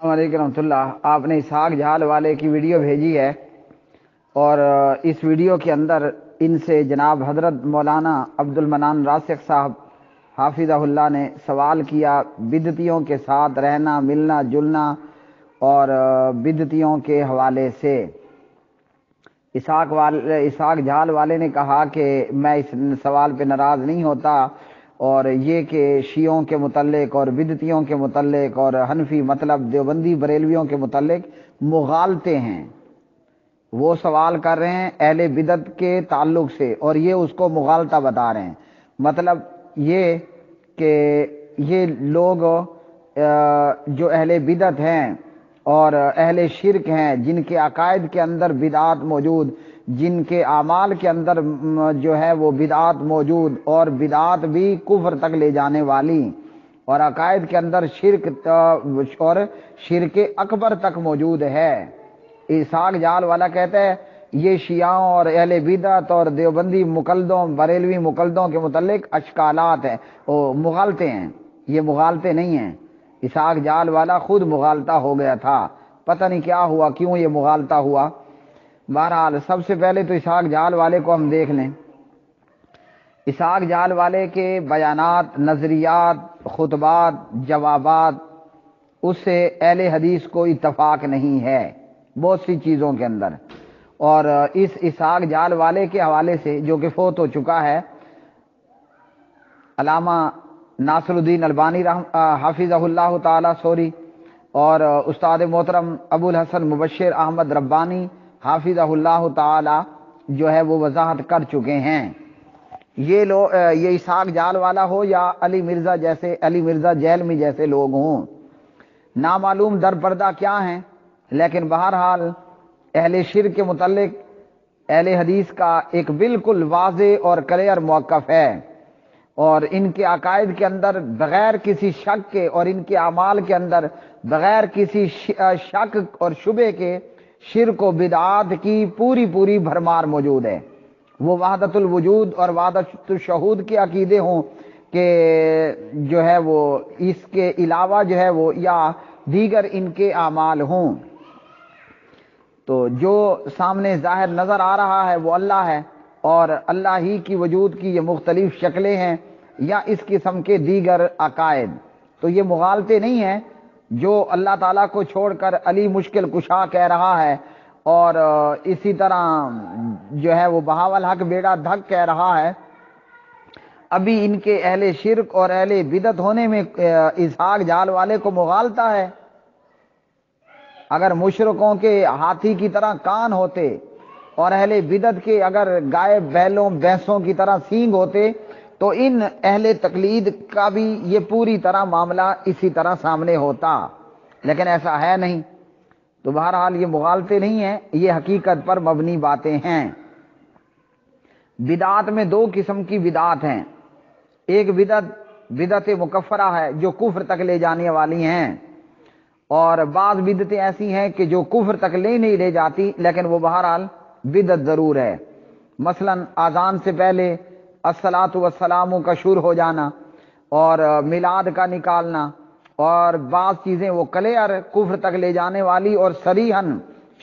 علیکم رحمۃ اللہ۔ آپ نے اسحاق جہال والے کی ویڈیو بھیجی ہے اور اس ویڈیو کے اندر ان سے جناب حضرت مولانا عبد المنان راسخ صاحب حافظہ اللہ نے سوال کیا بدعتیوں کے ساتھ رہنا ملنا جلنا اور بدعتیوں کے حوالے سے۔ اسحاق جہال والے نے کہا کہ میں اس سوال پہ ناراض نہیں ہوتا، اور یہ کہ شیعوں کے متعلق اور بدعتیوں کے متعلق اور حنفی مطلب دیوبندی بریلویوں کے متعلق مغالطے ہیں، وہ سوال کر رہے ہیں اہل بدعت کے تعلق سے اور یہ اس کو مغالطہ بتا رہے ہیں۔ مطلب یہ کہ یہ لوگ جو اہل بدعت ہیں اور اہل شرک ہیں، جن کے عقائد کے اندر بدعات موجود، جن کے اعمال کے اندر جو ہے وہ بدعات موجود، اور بدعات بھی کفر تک لے جانے والی، اور عقائد کے اندر شرک اور شرک اکبر تک موجود ہے۔ اسحاق جہال والا کہتا ہے یہ شیعوں اور اہل بدعت اور دیوبندی مقلدوں بریلوی مقلدوں کے متعلق اشکالات ہیں، وہ مغالطے ہیں، یہ مغالطے نہیں ہیں۔ اسحاق جہال والا خود مغالطہ ہو گیا تھا، پتہ نہیں کیا ہوا، کیوں یہ مغالطہ ہوا۔ بہرحال سب سے پہلے تو اسحاق جہال والے کو ہم دیکھ لیں۔ اسحاق جہال والے کے بیانات، نظریات، خطبات، جوابات، اس سے اہل حدیث کو اتفاق نہیں ہے بہت سی چیزوں کے اندر۔ اور اس اسحاق جہال والے کے حوالے سے جو کہ فوت ہو چکا ہے، علامہ ناصر الدین البانی حافظہ اللہ تعالی سوری، اور استاد محترم ابو الحسن مبشر احمد ربانی حافظہ اللہ تعالی جو ہے وہ وضاحت کر چکے ہیں۔ یہ اسحاق جہال والا ہو یا علی مرزا جیلمی جیسے لوگ ہوں، نامعلوم در پردہ کیا ہیں، لیکن بہرحال اہل شرک کے متعلق اہل حدیث کا ایک بالکل واضح اور کلیئر موقف ہے، اور ان کے عقائد کے اندر بغیر کسی شک کے اور ان کے اعمال کے اندر بغیر کسی شک اور شبہ کے شرک و بدعات کی پوری بھرمار موجود ہے۔ وہ وحدت الوجود اور وحدت الشہود کے عقیدے ہوں کہ جو ہے وہ اس کے علاوہ جو ہے وہ یا دیگر ان کے اعمال ہوں، تو جو سامنے ظاہر نظر آ رہا ہے وہ اللہ ہے، اور اللہ ہی کی وجود کی یہ مختلف شکلیں ہیں یا اس قسم کے دیگر عقائد، تو یہ مغالطے نہیں ہیں۔ جو اللہ تعالیٰ کو چھوڑ کر علی مشکل کشا کہہ رہا ہے، اور اسی طرح جو ہے وہ بہاول حق بیڑا دھک کہہ رہا ہے، ابھی ان کے اہل شرک اور اہل بدعت ہونے میں اسحاق جہال والے کو مغالطہ ہے۔ اگر مشرکوں کے ہاتھی کی طرح کان ہوتے اور اہل بدعت کے اگر گائے بیلوں بھینسوں کی طرح سینگ ہوتے تو ان اہل تقلید کا بھی یہ پوری طرح معاملہ اسی طرح سامنے ہوتا، لیکن ایسا ہے نہیں۔ تو بہرحال یہ مغالطے نہیں ہیں، یہ حقیقت پر مبنی باتیں ہیں۔ بدعات میں دو قسم کی بدعات ہیں، ایک بدعت مکفرہ ہے جو کفر تک لے جانے والی ہیں، اور بعض بدعتیں ایسی ہیں کہ جو کفر تک نہیں لے جاتی لیکن وہ بہرحال بدعت ضرور ہے۔ مثلا اذان سے پہلے الصلاۃ والسلام کا شروع ہو جانا اور میلاد کا نکالنا، اور بعض چیزیں وہ کلیئر کفر تک لے جانے والی اور صریحاً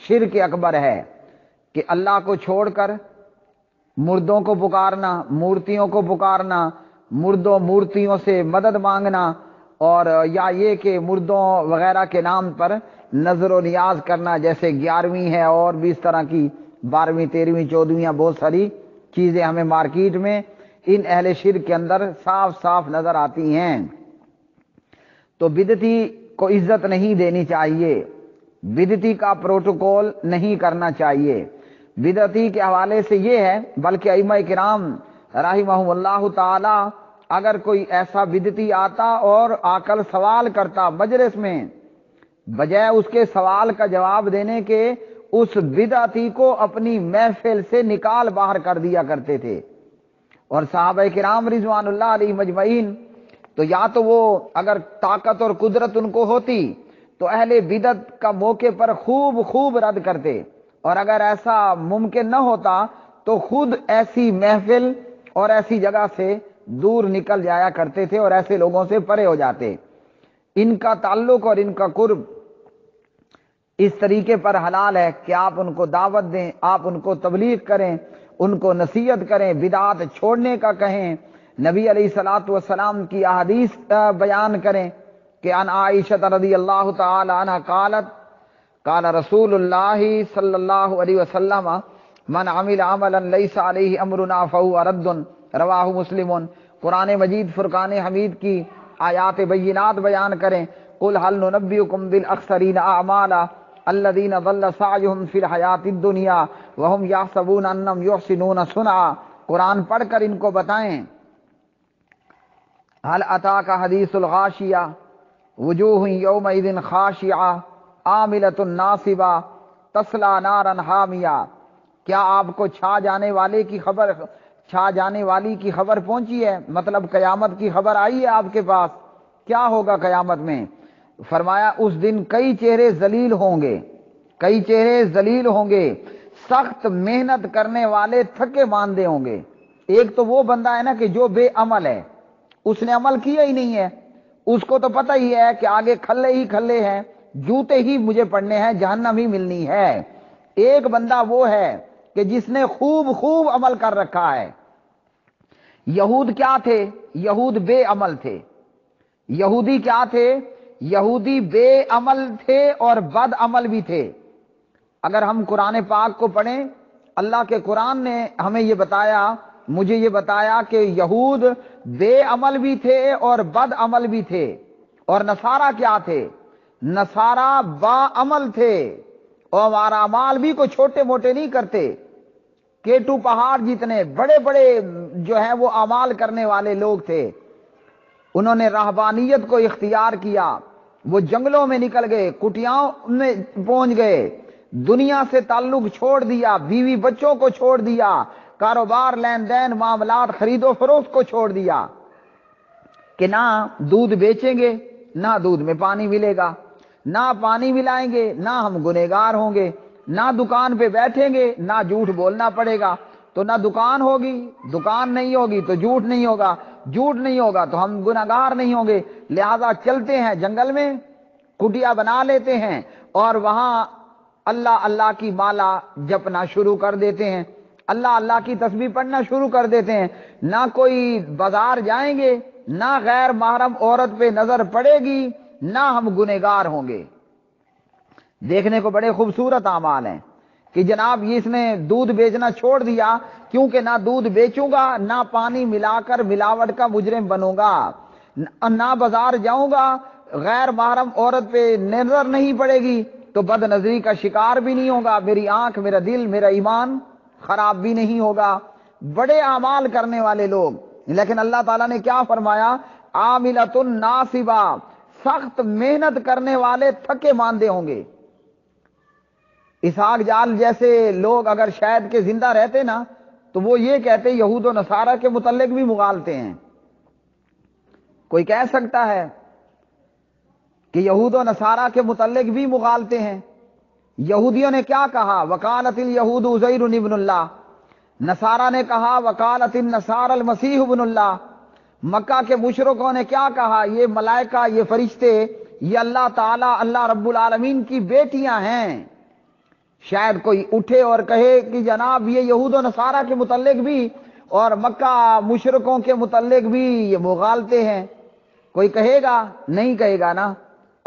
شرک اکبر ہے، کہ اللہ کو چھوڑ کر مردوں کو پکارنا، مورتیوں کو پکارنا، مردوں مورتیوں سے مدد مانگنا، اور یا یہ کہ مردوں وغیرہ کے نام پر نظر و نیاز کرنا، جیسے 11ویں ہے اور بھی اس طرح کی 12ویں 13ویں 14ویں بہت ساری چیزیں ہمیں مارکیٹ میں ان اہل شرک کے اندر صاف نظر آتی ہیں۔ تو بدعتی کو عزت نہیں دینی چاہیے، بدعتی کا پروٹوکول نہیں کرنا چاہیے۔ بدعتی کے حوالے سے یہ ہے، بلکہ ائمہ کرام رحمہم اللہ تعالی اگر کوئی ایسا بدعتی آتا اور آ کر سوال کرتا مجلس میں، بجائے اس کے سوال کا جواب دینے کے اس بدعتی کو اپنی محفل سے نکال باہر کر دیا کرتے تھے۔ اور صحابہ کرام رضوان اللہ علیہ مجمعین تو یا تو وہ اگر طاقت اور قدرت ان کو ہوتی تو اہل بدعت کا موقع پر خوب رد کرتے، اور اگر ایسا ممکن نہ ہوتا تو خود ایسی محفل اور ایسی جگہ سے دور نکل جایا کرتے تھے اور ایسے لوگوں سے پرے ہو جاتے۔ ان کا تعلق اور ان کا قرب اس طریقے پر حلال ہے کہ آپ ان کو دعوت دیں، آپ ان کو تبلیغ کریں، ان کو نصیحت کریں، بدعات چھوڑنے کا کہیں، نبی علیہ الصلوۃ والسلام کی احادیث بیان کریں کہ ان عائشہ رضی اللہ تعالی عنہا قالت قال رسول اللہ صلی اللہ علیہ وسلم من عمل عملا لیس علیہ امرنا فهو رد، رواہ مسلم۔ قرآن مجید فرقان حمید کی آیات بینات بیان کریں، قل هل ننبئکم بالاخسرین اعمالا الذین ضل سعیهم فی الحیاۃ الدنیا وهم یحسبون انهم یحسنون صنعا، قرآن پڑھ کر ان کو بتائیں هل اتاک حدیث الغاشیہ وجوہ یومئذ خاشعہ عاملۃ ناصبہ تصلی نارا حامیہ، کیا آپ کو چھا جانے والی کی خبر پہنچی ہے؟ مطلب قیامت کی خبر آئی ہے آپ کے پاس؟ کیا ہوگا قیامت میں؟ فرمایا اس دن کئی چہرے ذلیل ہوں گے، سخت محنت کرنے والے تھکے ماندے ہوں گے۔ ایک تو وہ بندہ ہے نا کہ جو بے عمل ہے، اس نے عمل کیا ہی نہیں ہے، اس کو تو پتہ ہی ہے کہ آگے کھلے ہی کھلے ہیں، جوتے ہی مجھے پڑنے ہیں، جہنم ہی ملنی ہے۔ ایک بندہ وہ ہے کہ جس نے خوب عمل کر رکھا ہے۔ یہود کیا تھے؟ یہود بے عمل تھے۔ یہودی کیا تھے؟ یہودی بے عمل تھے اور بد عمل بھی تھے۔ اگر ہم قرآن پاک کو پڑھیں، اللہ کے قرآن نے ہمیں یہ بتایا، مجھے یہ بتایا کہ یہود بے عمل بھی تھے اور بد عمل بھی تھے۔ اور نصارہ کیا تھے؟ نصارہ با عمل تھے اور اعمال بھی کوئی چھوٹے موٹے نہیں کرتے، کیٹو پہاڑ جتنے بڑے بڑے جو ہیں وہ اعمال کرنے والے لوگ تھے۔ انہوں نے رہبانیت کو اختیار کیا، وہ جنگلوں میں نکل گئے، کٹیاؤں میں پہنچ گئے، دنیا سے تعلق چھوڑ دیا، بیوی بچوں کو چھوڑ دیا، کاروبار لین دین معاملات خرید و فروخت کو چھوڑ دیا کہ نہ دودھ بیچیں گے، نہ دودھ میں پانی ملے گا، نہ پانی ملائیں گے، نہ ہم گنہگار ہوں گے، نہ دکان پہ بیٹھیں گے، نہ جھوٹ بولنا پڑے گا، تو نہ دکان ہوگی، دکان نہیں ہوگی تو جھوٹ نہیں ہوگا، جھوٹ نہیں ہوگا تو ہم گنہگار نہیں ہوں گے، لہذا چلتے ہیں جنگل میں، کٹیا بنا لیتے ہیں اور وہاں اللہ اللہ کی مالا جپنا شروع کر دیتے ہیں، اللہ اللہ کی تسبیح پڑھنا شروع کر دیتے ہیں، نہ کوئی بازار جائیں گے، نہ غیر محرم عورت پہ نظر پڑے گی، نہ ہم گنہگار ہوں گے۔ دیکھنے کو بڑے خوبصورت اعمال ہیں کہ جناب اس نے دودھ بیچنا چھوڑ دیا، کیونکہ نہ دودھ بیچوں گا، نہ پانی ملا کر ملاوٹ کا مجرم بنوں گا، نہ بازار جاؤں گا، غیر محرم عورت پہ نظر نہیں پڑے گی تو بد نظری کا شکار بھی نہیں ہوگا، میری آنکھ، میرا دل، میرا ایمان خراب بھی نہیں ہوگا۔ بڑے اعمال کرنے والے لوگ، لیکن اللہ تعالیٰ نے کیا فرمایا؟ عاملۃ ناصبہ، سخت محنت کرنے والے تھکے ماندے ہوں گے۔ اسحاق جال جیسے لوگ اگر شاید کے زندہ رہتے نا تو وہ یہ کہتے یہود و نصارہ کے متعلق بھی مغالتے ہیں۔ کوئی کہہ سکتا ہے کہ یہود و نصارہ کے متعلق بھی مغالتے ہیں؟ یہودیوں نے کیا کہا؟ وقالت الیہود عزیر ابن اللہ، نصارہ نے کہا وقالت النصارى المسیح ابن اللہ۔ مکہ کے مشرکوں نے کیا کہا؟ یہ ملائکہ، یہ فرشتے، یہ اللہ تعالیٰ، اللہ رب العالمین کی بیٹیاں ہیں۔ شاید کوئی اٹھے اور کہے کہ جناب یہ یہود و نصارہ کے متعلق بھی اور مکہ مشرکوں کے متعلق بھی یہ مغالتے ہیں، کوئی کہے گا؟ نہیں کہے گا نا۔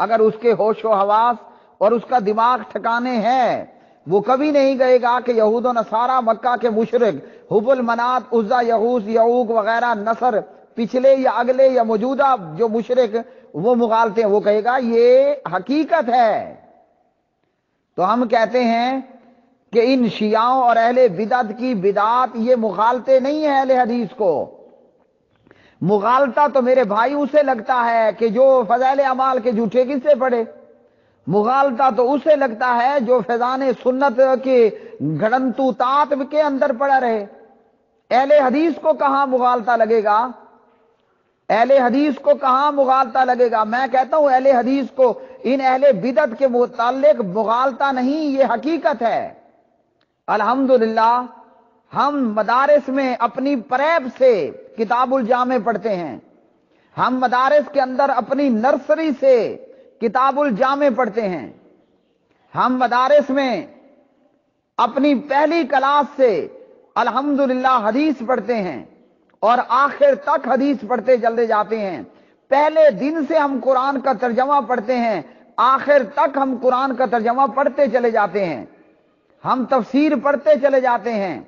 اگر اس کے ہوش و حواس اور اس کا دماغ ٹھکانے ہیں، وہ کبھی نہیں کہے گا کہ یہود و نصارہ مکہ کے مشرک حبل، منات، عزا، یغوث، یعوق وغیرہ نصر، پچھلے یا اگلے یا موجودہ جو مشرک وہ مغالتے ہیں، وہ کہے گا یہ حقیقت ہے۔ تو ہم کہتے ہیں کہ ان شیعوں اور اہل بدعت کی بدعات یہ مغالتے نہیں ہیں اہل حدیث کو۔ مغالطہ تو میرے بھائی اسے لگتا ہے کہ جو فضائل اعمال کے جھوٹے قصے پڑھے، مغالطہ تو اسے لگتا ہے جو فیضان سنت کے گھڑنتو تات کے اندر پڑا رہے۔ اہل حدیث کو کہاں مغالطہ لگے گا؟ اہل حدیث کو کہاں مغالطہ لگے گا؟ میں کہتا ہوں اہل حدیث کو ان اہل بدعت کے متعلق مغالطہ نہیں، یہ حقیقت ہے۔ الحمدللہ ہم مدارس میں اپنی پریب سے کتاب الجامع پڑھتے ہیں، ہم مدارس کے اندر اپنی نرسری سے کتاب الجامع پڑھتے ہیں، ہم مدارس میں اپنی پہلی کلاس سے الحمدللہ حدیث پڑھتے ہیں اور آخر تک حدیث پڑھتے چلے جاتے ہیں. پہلے دن سے ہم قرآن کا ترجمہ پڑھتے ہیں، آخر تک ہم قرآن کا ترجمہ پڑھتے چلے جاتے ہیں. ہم تفسیر پڑھتے چلے جاتے ہیں،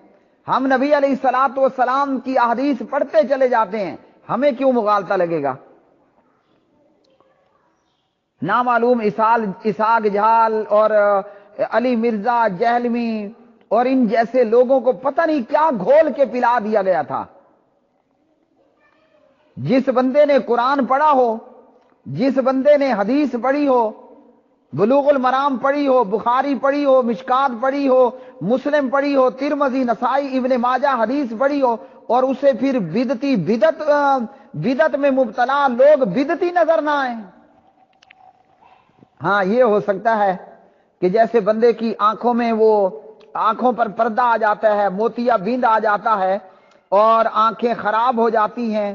ہم نبی علیہ الصلوۃ والسلام کی احادیث پڑھتے چلے جاتے ہیں. ہمیں کیوں مغالطہ لگے گا؟ نامعلوم اسحاق جھال اور علی مرزا جہلمی اور ان جیسے لوگوں کو پتہ نہیں کیا گھول کے پلا دیا گیا تھا. جس بندے نے قرآن پڑھا ہو، جس بندے نے حدیث پڑھی ہو، بلوغ المرام پڑھی ہو، بخاری پڑھی ہو، مشکات پڑھی ہو، مسلم پڑھی ہو، ترمذی، نسائی، ابن ماجہ حدیث پڑھی ہو، اور اسے پھر بدعت میں مبتلا لوگ بدعتی نظر نہ آئیں. ہاں یہ ہو سکتا ہے کہ جیسے بندے کی آنکھوں میں وہ آنکھوں پر پردہ آ جاتا ہے، موتیا بند آ جاتا ہے اور آنکھیں خراب ہو جاتی ہیں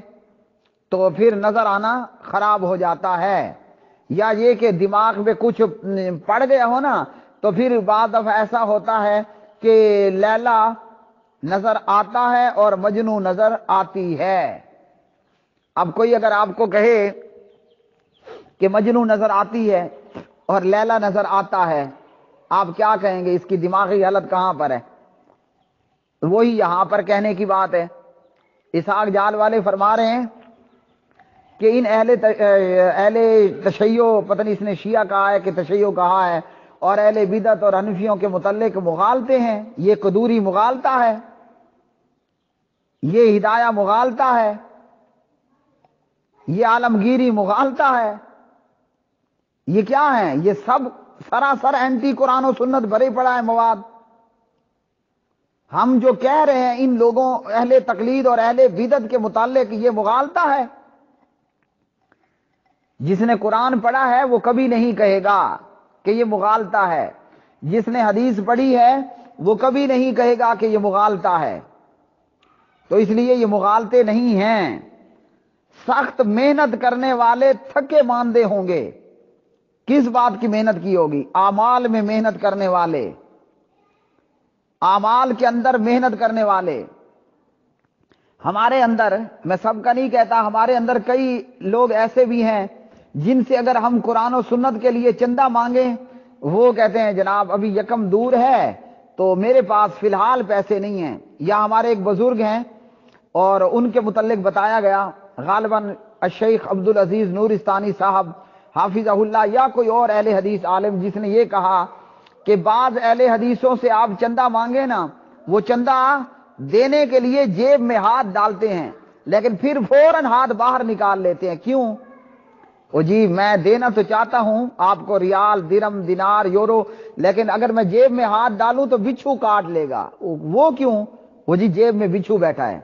تو پھر نظر آنا خراب ہو جاتا ہے. یا یہ کہ دماغ میں کچھ پڑ گیا ہو نا تو پھر بعض دفعہ ایسا ہوتا ہے کہ لیلا نظر آتا ہے اور مجنو نظر آتی ہے. اب کوئی اگر آپ کو کہے کہ مجنو نظر آتی ہے اور لیلا نظر آتا ہے، آپ کیا کہیں گے؟ اس کی دماغی حالت کہاں پر ہے؟ وہی یہاں پر کہنے کی بات ہے. اسحاق جال والے فرما رہے ہیں کہ ان اہل تشیع، پتہ نہیں اس نے شیعہ کہا ہے کہ تشیع کہا ہے، اور اہل بدعت اور حنفیوں کے متعلق مغالطے ہیں. یہ قدوری مغالطہ ہے، یہ ہدایہ مغالطہ ہے، یہ عالمگیری مغالطہ ہے. یہ کیا ہے؟ یہ سب سراسر اینٹی قرآن و سنت بھرے پڑا ہے مواد. ہم جو کہہ رہے ہیں ان لوگوں اہل تقلید اور اہل بدعت کے متعلق، یہ مغالطہ ہے. جس نے قرآن پڑھا ہے وہ کبھی نہیں کہے گا کہ یہ مغالطہ ہے. جس نے حدیث پڑھی ہے وہ کبھی نہیں کہے گا کہ یہ مغالطہ ہے. تو اس لیے یہ مغالطے نہیں ہیں. سخت محنت کرنے والے تھکے ماندے ہوں گے. کس بات کی محنت کی ہوگی؟ اعمال میں محنت کرنے والے، اعمال کے اندر محنت کرنے والے. ہمارے اندر، میں سب کا نہیں کہتا، ہمارے اندر کئی لوگ ایسے بھی ہیں جن سے اگر ہم قرآن و سنت کے لیے چندہ مانگیں وہ کہتے ہیں جناب ابھی یکم دور ہے تو میرے پاس فی الحال پیسے نہیں ہیں. یا ہمارے ایک بزرگ ہیں اور ان کے متعلق بتایا گیا، غالباً الشیخ عبدالعزیز نورستانی صاحب حافظہ اللہ یا کوئی اور اہل حدیث عالم، جس نے یہ کہا کہ بعض اہل حدیثوں سے آپ چندہ مانگے نا، وہ چندہ دینے کے لیے جیب میں ہاتھ ڈالتے ہیں لیکن پھر فوراً ہاتھ باہر نکال لیتے ہیں. کیوں؟ وہ جی میں دینا تو چاہتا ہوں آپ کو ریال، درم، دینار، یورو، لیکن اگر میں جیب میں ہاتھ ڈالوں تو بچھو کاٹ لے گا. وہ کیوں؟ وہ جی جیب میں بچھو بیٹھا ہے.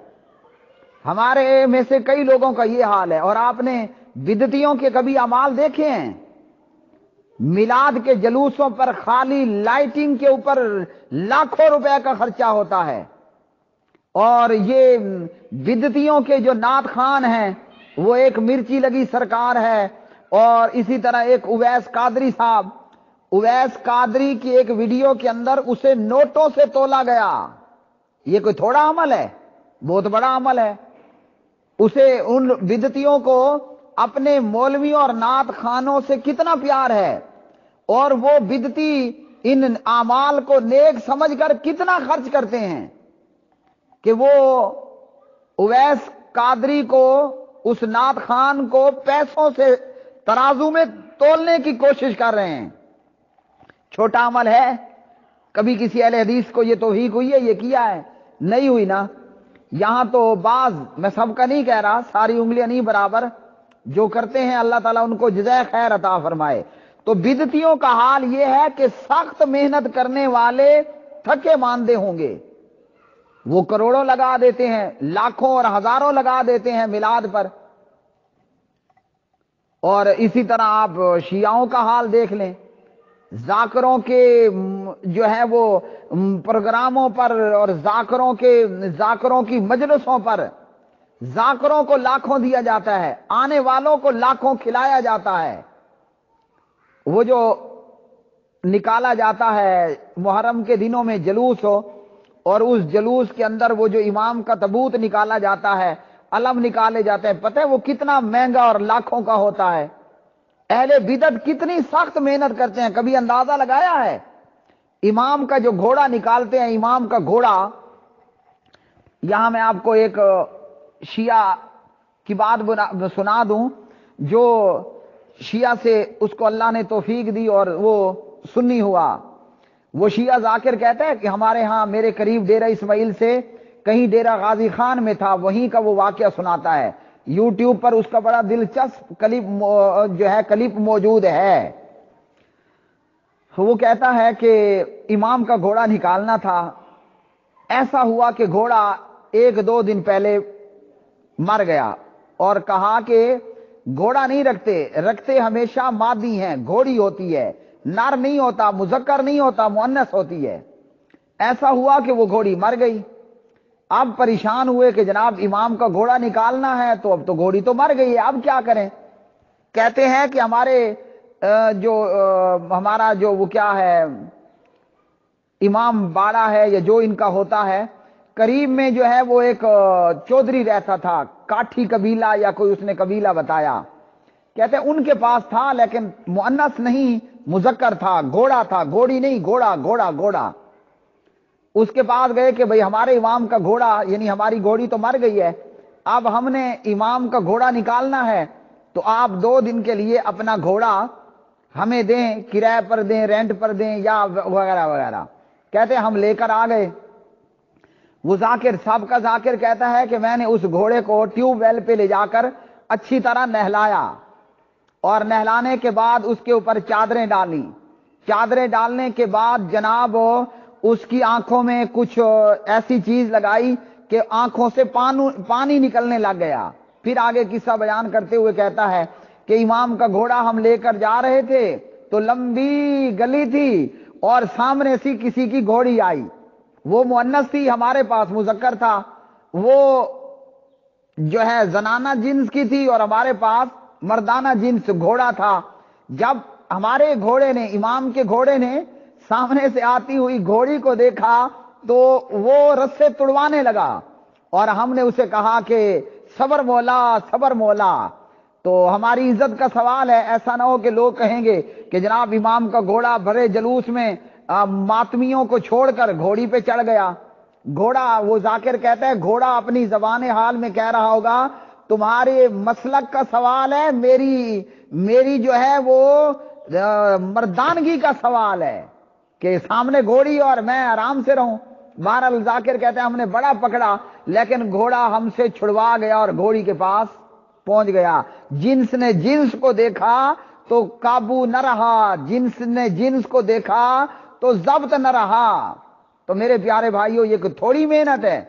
ہمارے میں سے کئی لوگوں کا یہ حال ہے. اور آپ نے بدعتیوں کے کبھی اعمال دیکھے ہیں؟ میلاد کے جلوسوں پر خالی لائٹنگ کے اوپر لاکھوں روپے کا خرچہ ہوتا ہے. اور یہ بدعتیوں کے جو نعت خوان ہیں وہ ایک مرچی لگی سرکار ہے، اور اسی طرح ایک اویس قادری صاحب، اویس قادری کی ایک ویڈیو کے اندر اسے نوٹوں سے تولا گیا. یہ کوئی تھوڑا عمل ہے؟ بہت بڑا عمل ہے. اسے ان بدعتیوں کو اپنے مولویوں اور نعت خانوں سے کتنا پیار ہے، اور وہ بدعتی ان اعمال کو نیک سمجھ کر کتنا خرچ کرتے ہیں کہ وہ اویس قادری کو، اس نعت خان کو پیسوں سے ترازو میں تولنے کی کوشش کر رہے ہیں. چھوٹا عمل ہے؟ کبھی کسی اہل حدیث کو یہ توفیق ہوئی ہے؟ یہ کیا ہے؟ نہیں ہوئی نا. یہاں تو بعض، میں سب کا نہیں کہہ رہا، ساری انگلیاں نہیں برابر، جو کرتے ہیں اللہ تعالیٰ ان کو جزائے خیر عطا فرمائے. تو بدعتیوں کا حال یہ ہے کہ سخت محنت کرنے والے تھکے ماندے ہوں گے. وہ کروڑوں لگا دیتے ہیں، لاکھوں اور ہزاروں لگا دیتے ہیں میلاد پر. اور اسی طرح آپ شیعوں کا حال دیکھ لیں. ذاکروں کے جو ہے وہ پروگراموں پر اور ذاکروں کی مجلسوں پر ذاکروں کو لاکھوں دیا جاتا ہے، آنے والوں کو لاکھوں کھلایا جاتا ہے. وہ جو نکالا جاتا ہے محرم کے دنوں میں جلوس ہو، اور اس جلوس کے اندر وہ جو امام کا تابوت نکالا جاتا ہے، علم نکالے جاتے ہیں، پتہ ہے وہ کتنا مہنگا اور لاکھوں کا ہوتا ہے؟ اہل بدعت کتنی سخت محنت کرتے ہیں، کبھی اندازہ لگایا ہے؟ امام کا جو گھوڑا نکالتے ہیں، امام کا گھوڑا، یہاں میں آپ کو ایک شیعہ کی بات سنا دوں، جو شیعہ سے اس کو اللہ نے توفیق دی اور وہ سنی ہوا۔ وہ شیعہ ذاکر کہتا ہے کہ ہمارے ہاں میرے قریب ڈیرہ اسماعیل سے کہیں ڈیرہ غازی خان میں تھا، وہیں کا وہ واقعہ سناتا ہے۔ یوٹیوب پر اس کا بڑا دلچسپ کلپ موجود ہے۔ وہ کہتا ہے کہ امام کا گھوڑا نکالنا تھا، ایسا ہوا کہ گھوڑا 1-2 دن پہلے مر گیا، اور کہا کہ گھوڑا نہیں رکھتے ہمیشہ مادی ہیں، گھوڑی ہوتی ہے، نر نہیں ہوتا، مذکر نہیں ہوتا، مؤنث ہوتی ہے۔ ایسا ہوا کہ وہ گھوڑی مر گئی۔ اب پریشان ہوئے کہ جناب امام کا گھوڑا نکالنا ہے، تو اب تو گھوڑی تو مر گئی ہے، اب کیا کریں؟ کہتے ہیں کہ ہمارا جو وہ کیا ہے، امام باڑہ ہے یا جو ان کا ہوتا ہے، قریب میں جو ہے وہ ایک چودھری رہتا تھا، کاٹھی قبیلہ یا کوئی اس نے قبیلہ بتایا، کہتے ہیں ان کے پاس تھا لیکن مؤنث نہیں مذکر تھا، گھوڑا تھا، گھوڑی نہیں، گھوڑا گھوڑا گھوڑا۔ اس کے پاس گئے کہ بھئی ہمارے امام کا گھوڑا، یعنی ہماری گھوڑی تو مر گئی ہے، اب ہم نے امام کا گھوڑا نکالنا ہے، تو آپ 2 دن کے لیے اپنا گھوڑا ہمیں دیں، کرائے پر دیں، رینٹ پر دیں، یا وغیرہ وغیرہ۔ کہتے ہیں ہم لے کر آ گئے۔ وہ ذاکر صاحب کا ذاکر کہتا ہے کہ میں نے اس گھوڑے کو ٹیوب ویل پہ لے جا کر اچھی طرح نہلایا، اور نہلانے کے بعد اس کے اوپر چادریں ڈالیں۔ چادریں ڈالنے کے بعد جناب اس کی آنکھوں میں کچھ ایسی چیز لگائی کہ آنکھوں سے پانی نکلنے لگ گیا۔ پھر آگے قصہ بیان کرتے ہوئے کہتا ہے کہ امام کا گھوڑا ہم لے کر جا رہے تھے تو لمبی گلی تھی، اور سامنے سے کسی کی گھوڑی آئی، وہ مؤنث تھی، ہمارے پاس مذکر تھا، وہ جو ہے زنانہ جنس کی تھی، اور ہمارے پاس مردانہ جنس گھوڑا تھا۔ جب ہمارے گھوڑے نے، امام کے گھوڑے نے سامنے سے آتی ہوئی گھوڑی کو دیکھا تو وہ رسے تڑوانے لگا، اور ہم نے اسے کہا کہ صبر مولا، صبر مولا۔ تو ہماری عزت کا سوال ہے، ایسا نہ ہو کہ لوگ کہیں گے کہ جناب امام کا گھوڑا بڑے جلوس میں ماتمیوں کو چھوڑ کر گھوڑی پہ چڑھ گیا۔ گھوڑا، وہ ذاکر کہتا ہے گھوڑا اپنی زبان حال میں کہہ رہا ہوگا تمہارے مسلک کا سوال ہے، میری جو ہے وہ مردانگی کا سوال ہے کہ سامنے گھوڑی اور میں آرام سے رہوں۔ بہرحال ذاکر کہتے ہیں ہم نے بڑا پکڑا، لیکن گھوڑا ہم سے چھڑوا گیا اور گھوڑی کے پاس پہنچ گیا۔ جنس نے جنس کو دیکھا تو قابو نہ رہا، جنس نے جنس کو دیکھا تو ضبط نہ رہا۔ تو میرے پیارے بھائیوں، یہ کوئی تھوڑی محنت ہے؟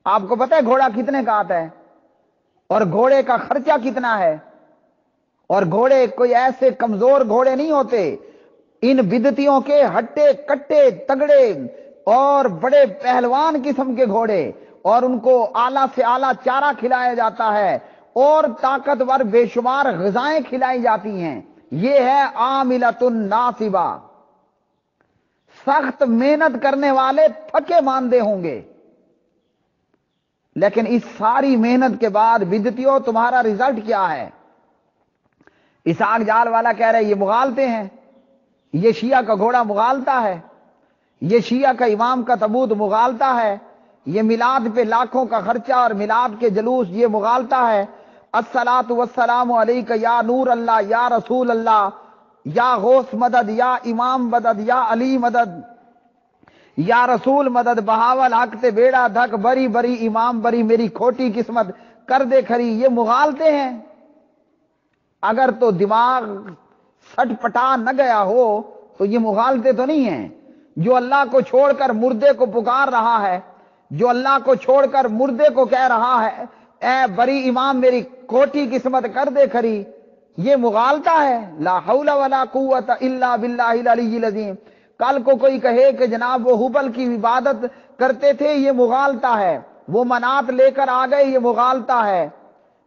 آپ کو پتہ ہے گھوڑا کتنے کا آتا ہے، اور گھوڑے کا خرچہ کتنا ہے؟ اور گھوڑے کوئی ایسے کمزور گھوڑے نہیں ہوتے، ان بدعتیوں کے ہٹے کٹے تگڑے اور بڑے پہلوان قسم کے گھوڑے، اور ان کو اعلیٰ سے اعلیٰ چارہ کھلایا جاتا ہے، اور طاقتور بے شمار غذائیں کھلائی جاتی ہیں۔ یہ ہے عاملۃ ناصبہ، سخت محنت کرنے والے تھکے ماندے ہوں گے۔ لیکن اس ساری محنت کے بعد بدعتیوں تمہارا رزلٹ کیا ہے؟ اسحاق جال والا کہہ رہے یہ مغالطے ہیں، یہ شیعہ کا گھوڑا مغالطہ ہے، یہ شیعہ کا امام کا تابوت مغالطہ ہے، یہ میلاد پہ لاکھوں کا خرچہ اور میلاد کے جلوس یہ مغالطہ ہے۔ الصلاۃ والسلام علیک یا نور اللہ، یا رسول اللہ، یا غوث مدد، یا امام مدد، یا علی مدد، یا رسول مدد، بہاول حق تے بیڑا دھک، بری بری امام بری، میری کھوٹی قسمت کر دے کھری، یہ مغالطے ہیں۔ اگر تو دماغ سٹ پٹا نہ گیا ہو تو یہ مغالطے تو نہیں ہیں۔ جو اللہ کو چھوڑ کر مردے کو پکار رہا ہے، جو اللہ کو چھوڑ کر مردے کو کہہ رہا ہے اے بری امام میری کھوٹی قسمت کر دے کھری، یہ مغالطہ ہے۔ لا حول ولا قوت الا باللہ العلی العظیم۔ کل کو کوئی کہے کہ جناب وہ حبل کی عبادت کرتے تھے، یہ مغالطہ ہے۔ وہ منات لے کر آ گئے، یہ مغالطہ ہے۔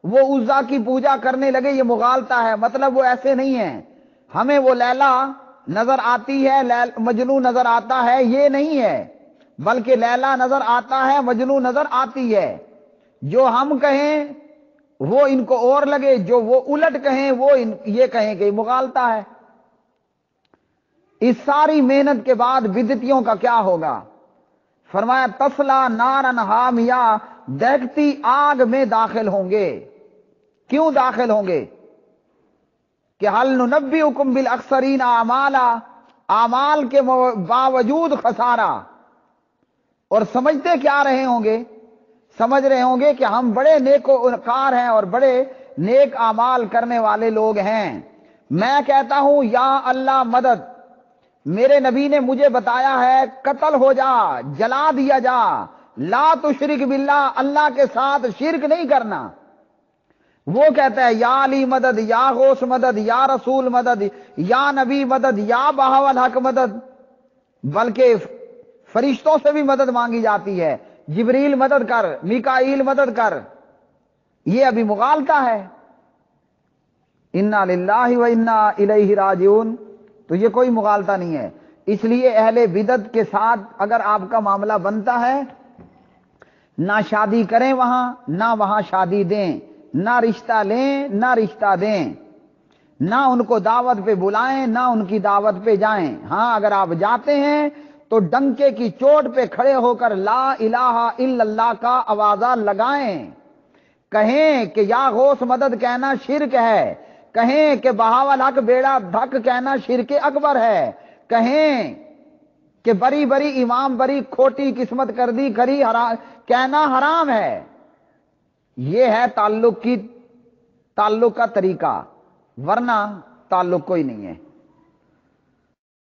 وہ عزا کی پوجا کرنے لگے، یہ مغالطہ ہے۔ مطلب وہ ایسے نہیں ہیں۔ ہمیں وہ لیلا نظر آتی ہے مجنو نظر آتا ہے، یہ نہیں ہے، بلکہ لیلا نظر آتا ہے، مجنو نظر آتی ہے۔ جو ہم کہیں وہ ان کو اور لگے، جو وہ الٹ کہیں وہ یہ کہیں کہ مغالطہ ہے۔ اس ساری محنت کے بعد بدعتیوں کا کیا ہوگا؟ فرمایا تسلا نارن حامیہ، دہتی آگ میں داخل ہوں گے۔ کیوں داخل ہوں گے؟ کہ حل ننبئکم بالاخسرین اعمالا، اعمال کے باوجود خسارہ۔ اور سمجھتے کیا رہے ہوں گے؟ سمجھ رہے ہوں گے کہ ہم بڑے نیکوکار ہیں اور بڑے نیک اعمال کرنے والے لوگ ہیں۔ میں کہتا ہوں یا اللہ مدد، میرے نبی نے مجھے بتایا ہے قتل ہو جا، جلا دیا جا، لا تشرک باللہ، اللہ کے ساتھ شرک نہیں کرنا۔ وہ کہتا ہے یا علی مدد، یا غوث مدد، یا رسول مدد، یا نبی مدد، یا بہاول حق مدد، بلکہ فرشتوں سے بھی مدد مانگی جاتی ہے، جبریل مدد کر، میکائیل مدد کر۔ یہ ابھی مغالطہ ہے۔ انا للہ و انا الیہ راجعون، تو یہ کوئی مغالطہ نہیں ہے۔ اس لیے اہل بدعت کے ساتھ اگر آپ کا معاملہ بنتا ہے، نہ شادی کریں وہاں، نہ وہاں شادی دیں، نہ رشتہ لیں، نہ رشتہ دیں، نہ ان کو دعوت پہ بلائیں، نہ ان کی دعوت پہ جائیں۔ ہاں اگر آپ جاتے ہیں تو ڈنکے کی چوٹ پہ کھڑے ہو کر لا الہ الا اللہ کا آوازہ لگائیں، کہیں کہ یا غوث مدد کہنا شرک ہے، کہیں کہ بہاول حق بیڑا دھک کہنا شرک اکبر ہے، کہیں کہ بری بری امام بری کھوٹی قسمت کر دی کھری کہنا حرام ہے۔ یہ ہے تعلق کا طریقہ، ورنہ تعلق کوئی نہیں ہے۔